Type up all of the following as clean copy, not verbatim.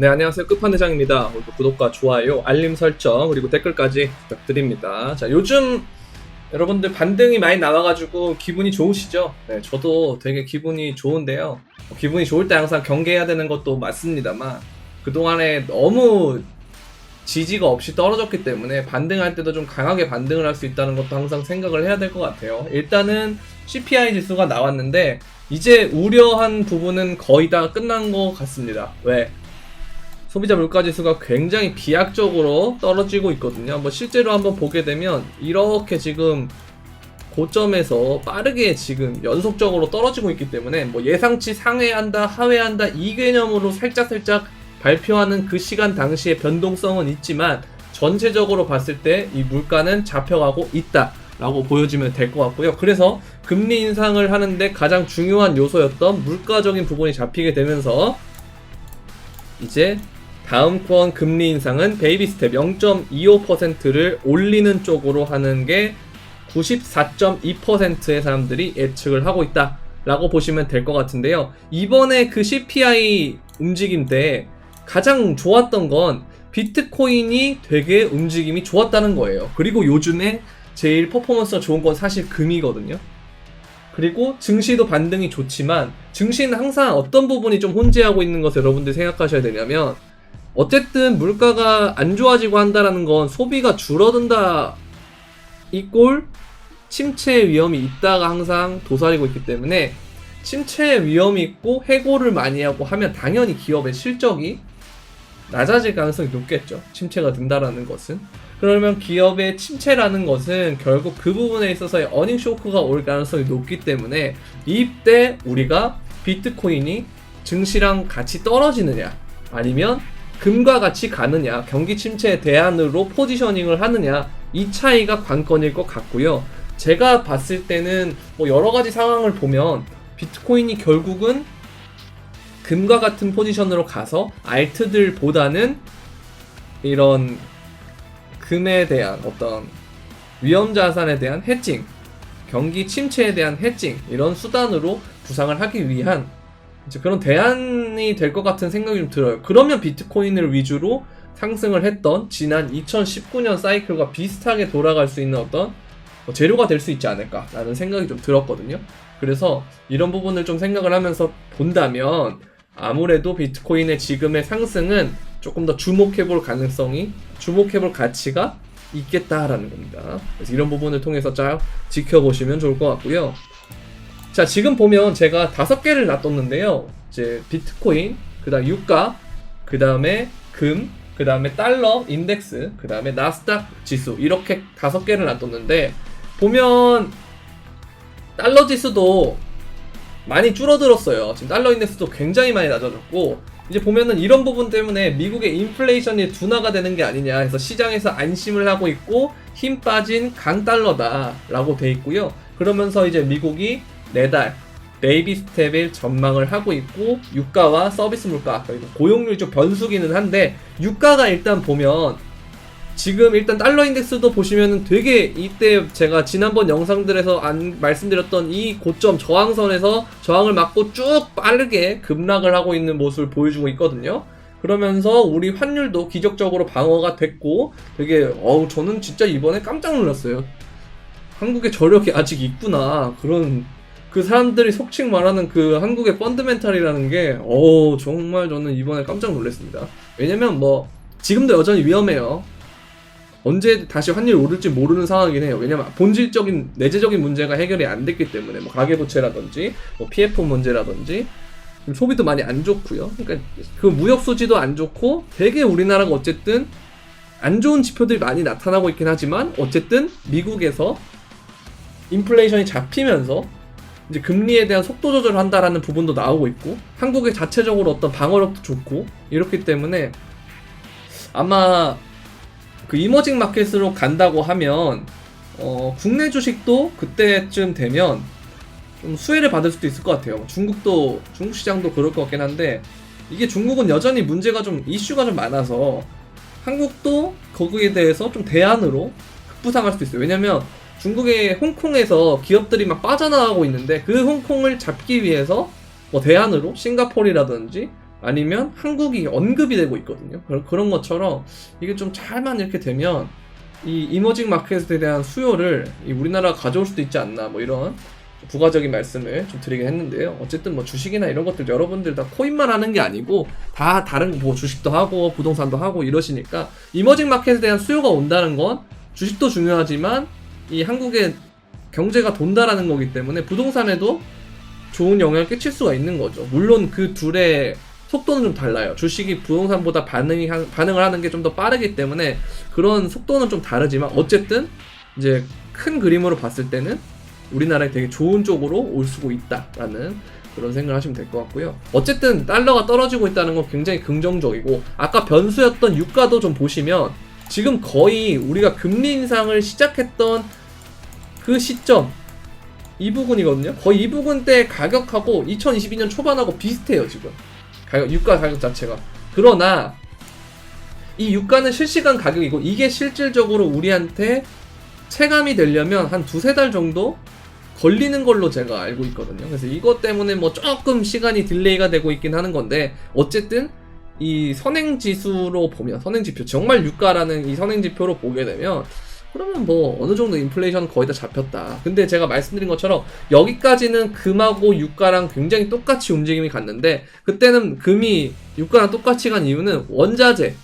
네, 안녕하세요. 끝판대장입니다. 오늘도 구독과 좋아요, 알림 설정, 그리고 댓글까지 부탁드립니다. 자, 요즘 여러분들 반등이 많이 나와가지고 기분이 좋으시죠? 네, 저도 되게 기분이 좋은데요. 기분이 좋을 때 항상 경계해야 되는 것도 맞습니다만, 그동안에 너무 지지가 없이 떨어졌기 때문에 반등할 때도 좀 강하게 반등을 할 수 있다는 것도 항상 생각을 해야 될 것 같아요. 일단은 CPI 지수가 나왔는데, 이제 우려한 부분은 거의 다 끝난 것 같습니다. 왜? 소비자 물가지수가 굉장히 비약적으로 떨어지고 있거든요. 뭐 실제로 한번 보게 되면 이렇게 지금 고점에서 빠르게 지금 연속적으로 떨어지고 있기 때문에 뭐 예상치 상회한다 하회한다 이 개념으로 살짝 발표하는 그 시간 당시의 변동성은 있지만 전체적으로 봤을 때 이 물가는 잡혀가고 있다 라고 보여지면 될 것 같고요. 그래서 금리 인상을 하는데 가장 중요한 요소였던 물가적인 부분이 잡히게 되면서 이제 다음권 금리 인상은 베이비 스텝 0.25%를 올리는 쪽으로 하는 게 94.2%의 사람들이 예측을 하고 있다 라고 보시면 될 것 같은데요. 이번에 그 CPI 움직임 때 가장 좋았던 건 비트코인이 되게 움직임이 좋았다는 거예요. 그리고 요즘에 제일 퍼포먼스가 좋은 건 사실 금이거든요. 그리고 증시도 반등이 좋지만 증시는 항상 어떤 부분이 좀 혼재하고 있는 것을 여러분들이 생각하셔야 되냐면, 어쨌든 물가가 안 좋아지고 한다라는 건 소비가 줄어든다 이꼴 침체 위험이 있다가 항상 도사리고 있기 때문에, 침체 위험이 있고 해고를 많이 하고 하면 당연히 기업의 실적이 낮아질 가능성이 높겠죠. 침체가 된다라는 것은. 그러면 기업의 침체라는 것은 결국 그 부분에 있어서의 어닝 쇼크가 올 가능성이 높기 때문에, 이때 우리가 비트코인이 증시랑 같이 떨어지느냐 아니면 금과 같이 가느냐, 경기 침체에 대안으로 포지셔닝을 하느냐, 이 차이가 관건일 것 같고요. 제가 봤을 때는 뭐 여러 가지 상황을 보면 비트코인이 결국은 금과 같은 포지션으로 가서 알트들보다는 이런 금에 대한 어떤 위험 자산에 대한 해칭, 경기 침체에 대한 해칭, 이런 수단으로 부상을 하기 위한 이제 그런 대안이 될 것 같은 생각이 좀 들어요. 그러면 비트코인을 위주로 상승을 했던 지난 2019년 사이클과 비슷하게 돌아갈 수 있는 어떤 재료가 될 수 있지 않을까라는 생각이 좀 들었거든요. 그래서 이런 부분을 좀 생각을 하면서 본다면 아무래도 비트코인의 지금의 상승은 조금 더 주목해볼 가능성이, 주목해볼 가치가 있겠다라는 겁니다. 그래서 이런 부분을 통해서 잘 지켜보시면 좋을 것 같고요. 자, 지금 보면 제가 5개를 놔뒀는데요. 이제 비트코인, 그 다음 유가, 그 다음에 금, 그 다음에 달러 인덱스, 그 다음에 나스닥 지수, 이렇게 5개를 놔뒀는데, 보면 달러 지수도 많이 줄어들었어요. 지금 달러 인덱스도 굉장히 많이 낮아졌고, 이제 보면은 이런 부분 때문에 미국의 인플레이션이 둔화가 되는 게 아니냐 해서 시장에서 안심을 하고 있고, 힘 빠진 강달러다 라고 돼 있고요. 그러면서 이제 미국이 내달 베이비 스텝을 전망을 하고 있고, 유가와 서비스 물가 그리고 고용률이 좀 변수기는 한데, 유가가 일단 보면 지금 일단 달러 인덱스도 보시면은 되게 이때 제가 지난번 영상들에서 말씀드렸던 이 고점 저항선에서 저항을 맞고 쭉 빠르게 급락을 하고 있는 모습을 보여주고 있거든요. 그러면서 우리 환율도 기적적으로 방어가 됐고, 되게 저는 진짜 이번에 깜짝 놀랐어요. 한국에 저력이 아직 있구나, 그런 그 사람들이 속칭 말하는 그 한국의 펀드멘탈이라는 게 정말 저는 이번에 깜짝 놀랐습니다. 왜냐면 뭐 지금도 여전히 위험해요. 언제 다시 환율이 오를지 모르는 상황이긴 해요. 왜냐면 본질적인 내재적인 문제가 해결이 안 됐기 때문에, 뭐 가계부채라든지 뭐 PF 문제라든지 소비도 많이 안 좋고요. 그러니까 그 무역 수지도 안 좋고, 되게 우리나라가 어쨌든 안 좋은 지표들이 많이 나타나고 있긴 하지만, 어쨌든 미국에서 인플레이션이 잡히면서 이제 금리에 대한 속도 조절을 한다라는 부분도 나오고 있고, 한국의 자체적으로 어떤 방어력도 좋고, 이렇기 때문에 아마 그 이머징 마켓으로 간다고 하면 국내 주식도 그때쯤 되면 좀 수혜를 받을 수도 있을 것 같아요. 중국 시장도 그럴 것 같긴 한데, 이게 중국은 여전히 문제가 좀 이슈가 좀 많아서 한국도 거기에 대해서 좀 대안으로 급부상할 수도 있어요. 왜냐면 중국의 홍콩에서 기업들이 막 빠져나가고 있는데, 그 홍콩을 잡기 위해서 뭐 대안으로 싱가포르라든지 아니면 한국이 언급이 되고 있거든요. 그런 것처럼 이게 좀 잘만 이렇게 되면 이 이머징 마켓에 대한 수요를 이 우리나라가 가져올 수도 있지 않나, 뭐 이런 부가적인 말씀을 좀 드리긴 했는데요. 어쨌든 뭐 주식이나 이런 것들 여러분들 다 코인만 하는 게 아니고 다 다른 뭐 주식도 하고 부동산도 하고 이러시니까 이머징 마켓에 대한 수요가 온다는 건 주식도 중요하지만 이 한국의 경제가 돈다라는 거기 때문에 부동산에도 좋은 영향을 끼칠 수가 있는 거죠. 물론 그 둘의 속도는 좀 달라요. 주식이 부동산보다 반응을 하는 게 좀 더 빠르기 때문에 그런 속도는 좀 다르지만 어쨌든 이제 큰 그림으로 봤을 때는 우리나라에 되게 좋은 쪽으로 올 수가 있다라는 그런 생각을 하시면 될 것 같고요. 어쨌든 달러가 떨어지고 있다는 건 굉장히 긍정적이고, 아까 변수였던 유가도 좀 보시면 지금 거의 우리가 금리 인상을 시작했던 그 시점, 이 부분이거든요. 거의 이 부분 때 가격하고 2022년 초반하고 비슷해요. 지금 유가 가격 자체가. 그러나 이 유가는 실시간 가격이고 이게 실질적으로 우리한테 체감이 되려면 한 두세 달 정도 걸리는 걸로 제가 알고 있거든요. 그래서 이것 때문에 뭐 조금 시간이 딜레이가 되고 있긴 하는 건데, 어쨌든 이 선행지수로 보면, 선행지표, 정말 유가라는 이 선행지표로 보게 되면 그러면 뭐 어느 정도 인플레이션 거의 다 잡혔다. 근데 제가 말씀드린 것처럼 여기까지는 금하고 유가랑 굉장히 똑같이 움직임이 갔는데, 그때는 금이 유가랑 똑같이 간 이유는 원자재,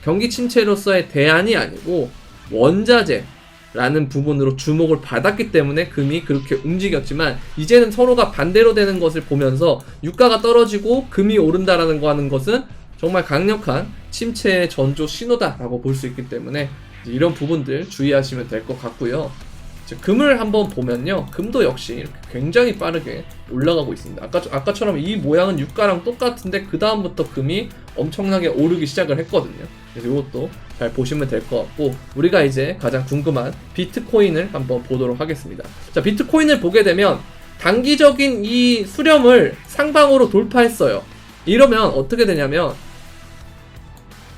경기 침체로서의 대안이 아니고 원자재 라는 부분으로 주목을 받았기 때문에 금이 그렇게 움직였지만, 이제는 서로가 반대로 되는 것을 보면서 유가가 떨어지고 금이 오른다라는 거 하는 것은 정말 강력한 침체의 전조 신호다라고 볼 수 있기 때문에 이런 부분들 주의하시면 될 것 같고요. 금을 한번 보면요, 금도 역시 이렇게 굉장히 빠르게 올라가고 있습니다. 아까처럼 이 모양은 유가랑 똑같은데 그 다음부터 금이 엄청나게 오르기 시작을 했거든요. 그래서 이것도 잘 보시면 될 것 같고, 우리가 이제 가장 궁금한 비트코인을 한번 보도록 하겠습니다. 자, 비트코인을 보게 되면 단기적인 이 수렴을 상방으로 돌파했어요. 이러면 어떻게 되냐면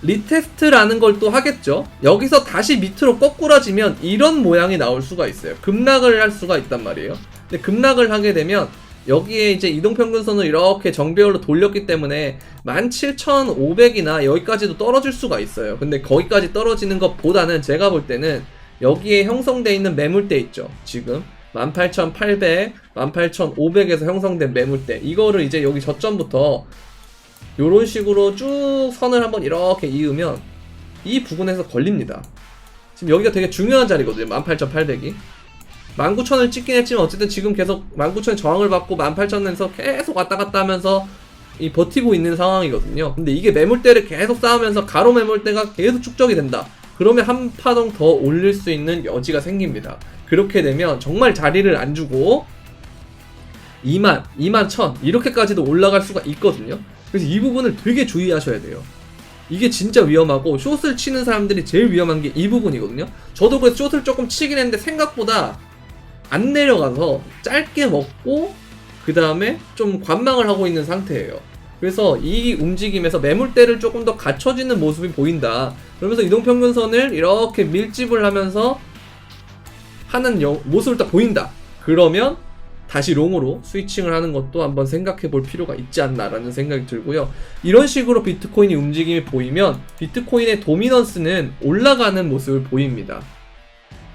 리테스트라는 걸 또 하겠죠. 여기서 다시 밑으로 거꾸라지면 이런 모양이 나올 수가 있어요. 급락을 할 수가 있단 말이에요. 근데 급락을 하게 되면 여기에 이제 이동평균선을 이렇게 정배열로 돌렸기 때문에 17,500이나 여기까지도 떨어질 수가 있어요. 근데 거기까지 떨어지는 것보다는 제가 볼 때는 여기에 형성되어 있는 매물대 있죠. 지금 18,800, 18,500에서 형성된 매물대, 이거를 이제 여기 저점부터 요런 식으로 쭉 선을 한번 이렇게 이으면 이 부분에서 걸립니다. 지금 여기가 되게 중요한 자리거든요. 18,800이 19,000을 찍긴 했지만 어쨌든 지금 계속 19,000의 저항을 받고 18,000에서 계속 왔다 갔다 하면서 버티고 있는 상황이거든요. 근데 이게 매물대를 계속 쌓으면서 가로 매물대가 계속 축적이 된다. 그러면 한 파동 더 올릴 수 있는 여지가 생깁니다. 그렇게 되면 정말 자리를 안 주고 2만, 21,000 이렇게까지도 올라갈 수가 있거든요. 그래서 이 부분을 되게 주의하셔야 돼요. 이게 진짜 위험하고, 숏을 치는 사람들이 제일 위험한 게 이 부분이거든요. 저도 그래서 숏을 조금 치긴 했는데 생각보다 안 내려가서 짧게 먹고 그 다음에 좀 관망을 하고 있는 상태예요. 그래서 이 움직임에서 매물대를 조금 더 갖춰지는 모습이 보인다. 그러면서 이동평균선을 이렇게 밀집을 하면서 하는 모습을 딱 보인다. 그러면 다시 롱으로 스위칭을 하는 것도 한번 생각해 볼 필요가 있지 않나라는 생각이 들고요. 이런 식으로 비트코인이 움직임이 보이면 비트코인의 도미넌스는 올라가는 모습을 보입니다.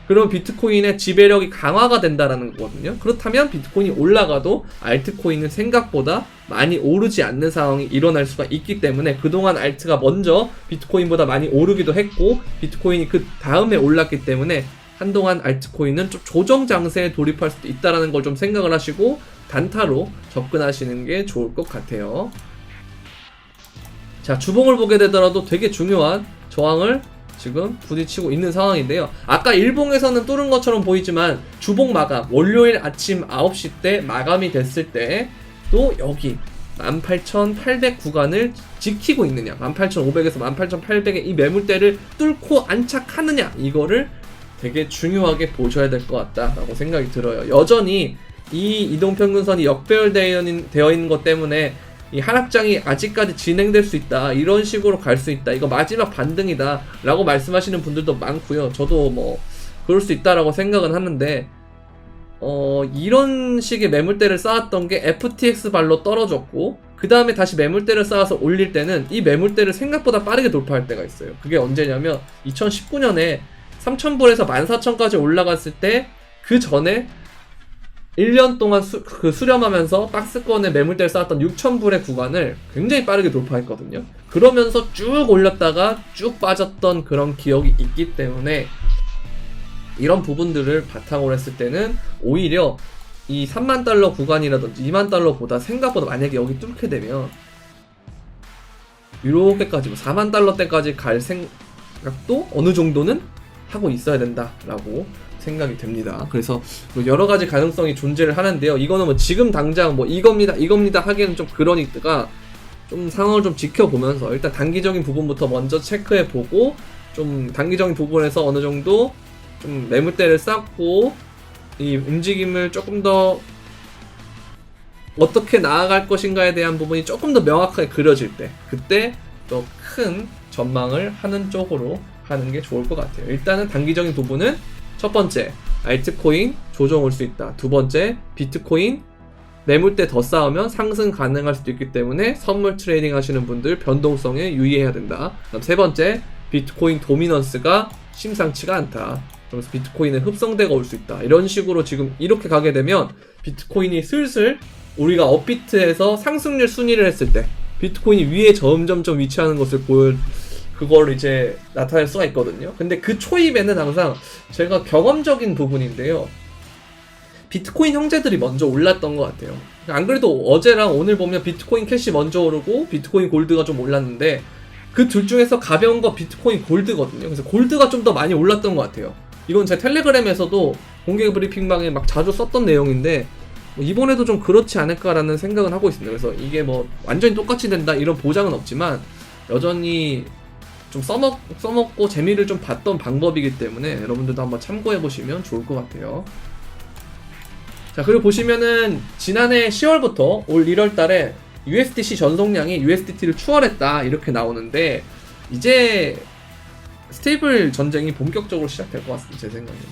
그럼 비트코인의 지배력이 강화가 된다라는 거거든요. 그렇다면 비트코인이 올라가도 알트코인은 생각보다 많이 오르지 않는 상황이 일어날 수가 있기 때문에, 그동안 알트가 먼저 비트코인보다 많이 오르기도 했고 비트코인이 그 다음에 올랐기 때문에 한동안 알트코인은 좀 조정 장세에 돌입할 수도 있다는 걸 좀 생각을 하시고 단타로 접근하시는 게 좋을 것 같아요. 자, 주봉을 보게 되더라도 되게 중요한 저항을 지금 부딪히고 있는 상황인데요. 아까 일봉에서는 뚫은 것처럼 보이지만 주봉 마감, 월요일 아침 9시 때 마감이 됐을 때 또 여기 18,800 구간을 지키고 있느냐, 18,500에서 18,800의 이 매물대를 뚫고 안착하느냐, 이거를 되게 중요하게 보셔야 될 것 같다라고 생각이 들어요. 여전히 이 이동평균선이 역배열되어 있는 것 때문에 이 하락장이 아직까지 진행될 수 있다, 이런 식으로 갈 수 있다, 이거 마지막 반등이다 라고 말씀하시는 분들도 많고요. 저도 뭐 그럴 수 있다라고 생각은 하는데, 이런 식의 매물대를 쌓았던 게 FTX 발로 떨어졌고, 그 다음에 다시 매물대를 쌓아서 올릴 때는 이 매물대를 생각보다 빠르게 돌파할 때가 있어요. 그게 언제냐면 2019년에 3,000불에서 14,000까지 올라갔을 때, 그 전에 1년 동안 수렴하면서 박스권에 매물대를 쌓았던 6,000불의 구간을 굉장히 빠르게 돌파했거든요. 그러면서 쭉 올렸다가 쭉 빠졌던 그런 기억이 있기 때문에 이런 부분들을 바탕으로 했을 때는 오히려 이 3만 달러 구간이라든지 2만 달러보다 생각보다 만약에 여기 뚫게 되면 이렇게까지 4만 달러대까지 갈 생각도 어느 정도는 하고 있어야 된다라고 생각이 됩니다. 그래서 여러 가지 가능성이 존재를 하는데요. 이거는 뭐 지금 당장 뭐 이겁니다 하기에는 좀 그러니까 좀 상황을 좀 지켜보면서 일단 단기적인 부분부터 먼저 체크해보고, 좀 단기적인 부분에서 어느 정도 좀 매물대를 쌓고 이 움직임을 조금 더 어떻게 나아갈 것인가에 대한 부분이 조금 더 명확하게 그려질 때, 그때 또 큰 전망을 하는 쪽으로 하는 게 좋을 것 같아요. 일단은 단기적인 부분은 첫 번째, 알트코인 조정 올 수 있다. 두 번째, 비트코인 매물대 더 쌓으면 상승 가능할 수도 있기 때문에 선물 트레이딩 하시는 분들 변동성에 유의해야 된다. 그다음 세 번째, 비트코인 도미넌스가 심상치가 않다. 그래서 비트코인은 흡성대가 올 수 있다. 이런 식으로 지금 이렇게 가게 되면 비트코인이 슬슬 우리가 업비트에서 상승률 순위를 했을 때 비트코인이 위에 점점점 위치하는 것을 그걸 이제 나타낼 수가 있거든요. 근데 그 초입에는 항상 제가 경험적인 부분인데요, 비트코인 형제들이 먼저 올랐던 것 같아요. 안 그래도 어제랑 오늘 보면 비트코인 캐시 먼저 오르고 비트코인 골드가 좀 올랐는데, 그 둘 중에서 가벼운 거 비트코인 골드거든요. 그래서 골드가 좀 더 많이 올랐던 것 같아요. 이건 제 텔레그램에서도 공개 브리핑방에 막 자주 썼던 내용인데, 이번에도 좀 그렇지 않을까라는 생각은 하고 있습니다. 그래서 이게 뭐 완전히 똑같이 된다 이런 보장은 없지만 여전히 좀 써먹고 재미를 좀 봤던 방법이기 때문에 여러분들도 한번 참고해보시면 좋을 것 같아요. 자, 그리고 보시면은 지난해 10월부터 올 1월달에 USDC 전송량이 USDT를 추월했다 이렇게 나오는데, 이제 스테이블 전쟁이 본격적으로 시작될 것 같습니다, 제 생각에는.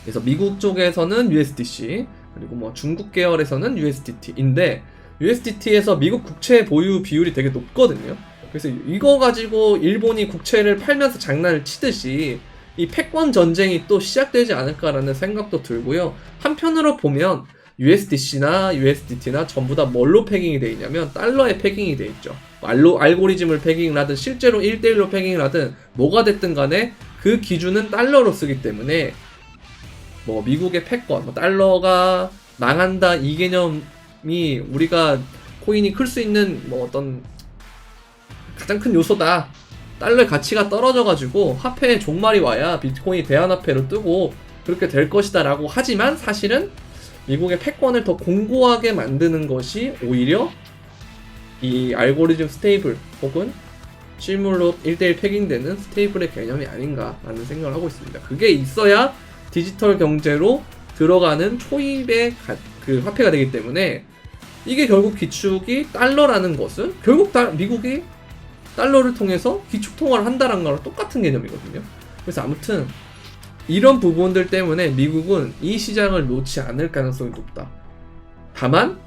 그래서 미국 쪽에서는 USDC, 그리고 뭐 중국 계열에서는 USDT인데, USDT에서 미국 국채 보유 비율이 되게 높거든요. 그래서 이거 가지고 일본이 국채를 팔면서 장난을 치듯이 이 패권 전쟁이 또 시작되지 않을까라는 생각도 들고요. 한편으로 보면 USDC나 USDT나 전부 다 뭘로 패깅이 되어 있냐면 달러에 패깅이 되어 있죠. 알고리즘을 패깅을 하든 실제로 1대1로 패깅을 하든 뭐가 됐든 간에 그 기준은 달러로 쓰기 때문에 뭐 미국의 패권, 뭐 달러가 망한다 이 개념이 우리가 코인이 클 수 있는 뭐 어떤 가장 큰 요소다. 달러의 가치가 떨어져가지고 화폐의 종말이 와야 비트코인이 대안화폐로 뜨고 그렇게 될 것이다 라고 하지만, 사실은 미국의 패권을 더 공고하게 만드는 것이 오히려 이 알고리즘 스테이블 혹은 실물로 1대1 패깅되는 스테이블의 개념이 아닌가라는 생각을 하고 있습니다. 그게 있어야 디지털 경제로 들어가는 초입의 그 화폐가 되기 때문에, 이게 결국 기축이 달러라는 것은 결국 미국이 달러를 통해서 기축통화를 한다는 거랑 똑같은 개념이거든요. 그래서 아무튼 이런 부분들 때문에 미국은 이 시장을 놓지 않을 가능성이 높다. 다만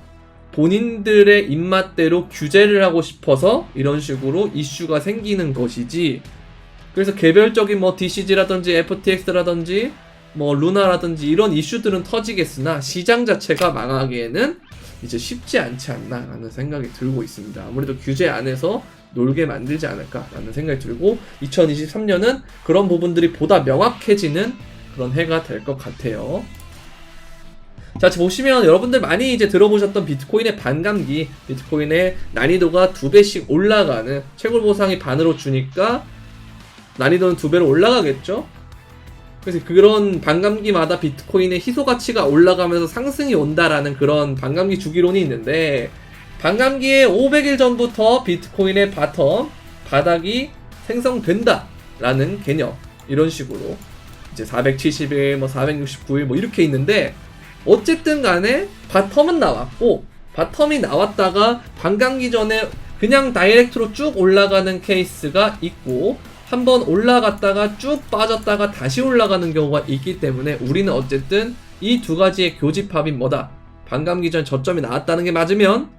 본인들의 입맛대로 규제를 하고 싶어서 이런 식으로 이슈가 생기는 것이지, 그래서 개별적인 뭐 DCG라든지 FTX라든지 뭐 루나라든지 이런 이슈들은 터지겠으나 시장 자체가 망하기에는 이제 쉽지 않지 않나라는 생각이 들고 있습니다. 아무래도 규제 안에서 놀게 만들지 않을까라는 생각이 들고, 2023년은 그런 부분들이 보다 명확해지는 그런 해가 될 것 같아요. 자, 보시면 여러분들 많이 이제 들어보셨던 비트코인의 반감기, 비트코인의 난이도가 2배씩 올라가는, 채굴 보상이 반으로 주니까 난이도는 2배로 올라가겠죠? 그래서 그런 반감기마다 비트코인의 희소 가치가 올라가면서 상승이 온다라는 그런 반감기 주기론이 있는데, 반감기의 500일 전부터 비트코인의 바닥이 생성된다라는 개념, 이런 식으로 이제 470일, 뭐 469일 뭐 이렇게 있는데, 어쨌든 간에 바텀은 나왔고, 바텀이 나왔다가 반감기 전에 그냥 다이렉트로 쭉 올라가는 케이스가 있고, 한번 올라갔다가 쭉 빠졌다가 다시 올라가는 경우가 있기 때문에 우리는 어쨌든 이 두 가지의 교집합이 뭐다? 반감기 전 저점이 나왔다는 게 맞으면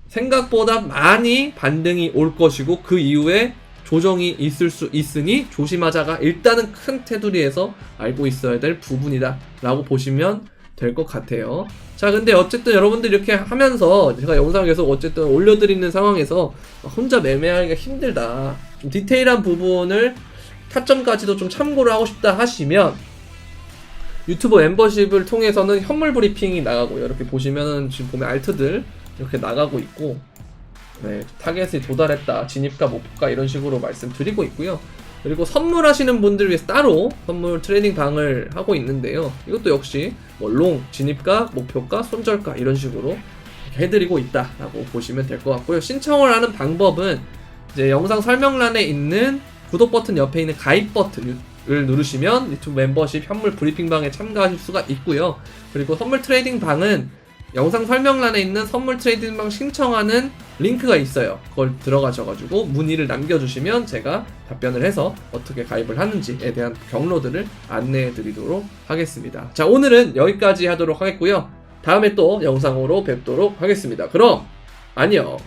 생각보다 많이 반등이 올 것이고 그 이후에 조정이 있을 수 있으니 조심하자가 일단은 큰 테두리에서 알고 있어야 될 부분이다 라고 보시면 될 것 같아요. 자, 근데 어쨌든 여러분들 이렇게 하면서 제가 영상을 계속 어쨌든 올려드리는 상황에서 혼자 매매하기가 힘들다, 좀 디테일한 부분을 타점까지도 좀 참고를 하고 싶다 하시면 유튜브 멤버십을 통해서는 현물 브리핑이 나가고요. 이렇게 보시면은 지금 보면 알트들 이렇게 나가고 있고, 네, 타겟에 도달했다, 진입가 목표가 이런 식으로 말씀드리고 있고요. 그리고 선물하시는 분들 위해서 따로 선물 트레이딩 방을 하고 있는데요. 이것도 역시 뭐 롱, 진입가, 목표가, 손절가 이런 식으로 해드리고 있다라고 보시면 될 것 같고요. 신청을 하는 방법은 이제 영상 설명란에 있는 구독 버튼 옆에 있는 가입 버튼을 누르시면 유튜브 멤버십 현물 브리핑방에 참가하실 수가 있고요. 그리고 선물 트레이딩 방은 영상 설명란에 있는 선물 트레이딩 방 신청하는 링크가 있어요. 그걸 들어가셔가지고 문의를 남겨주시면 제가 답변을 해서 어떻게 가입을 하는지에 대한 경로들을 안내해 드리도록 하겠습니다. 자, 오늘은 여기까지 하도록 하겠고요. 다음에 또 영상으로 뵙도록 하겠습니다. 그럼 안녕.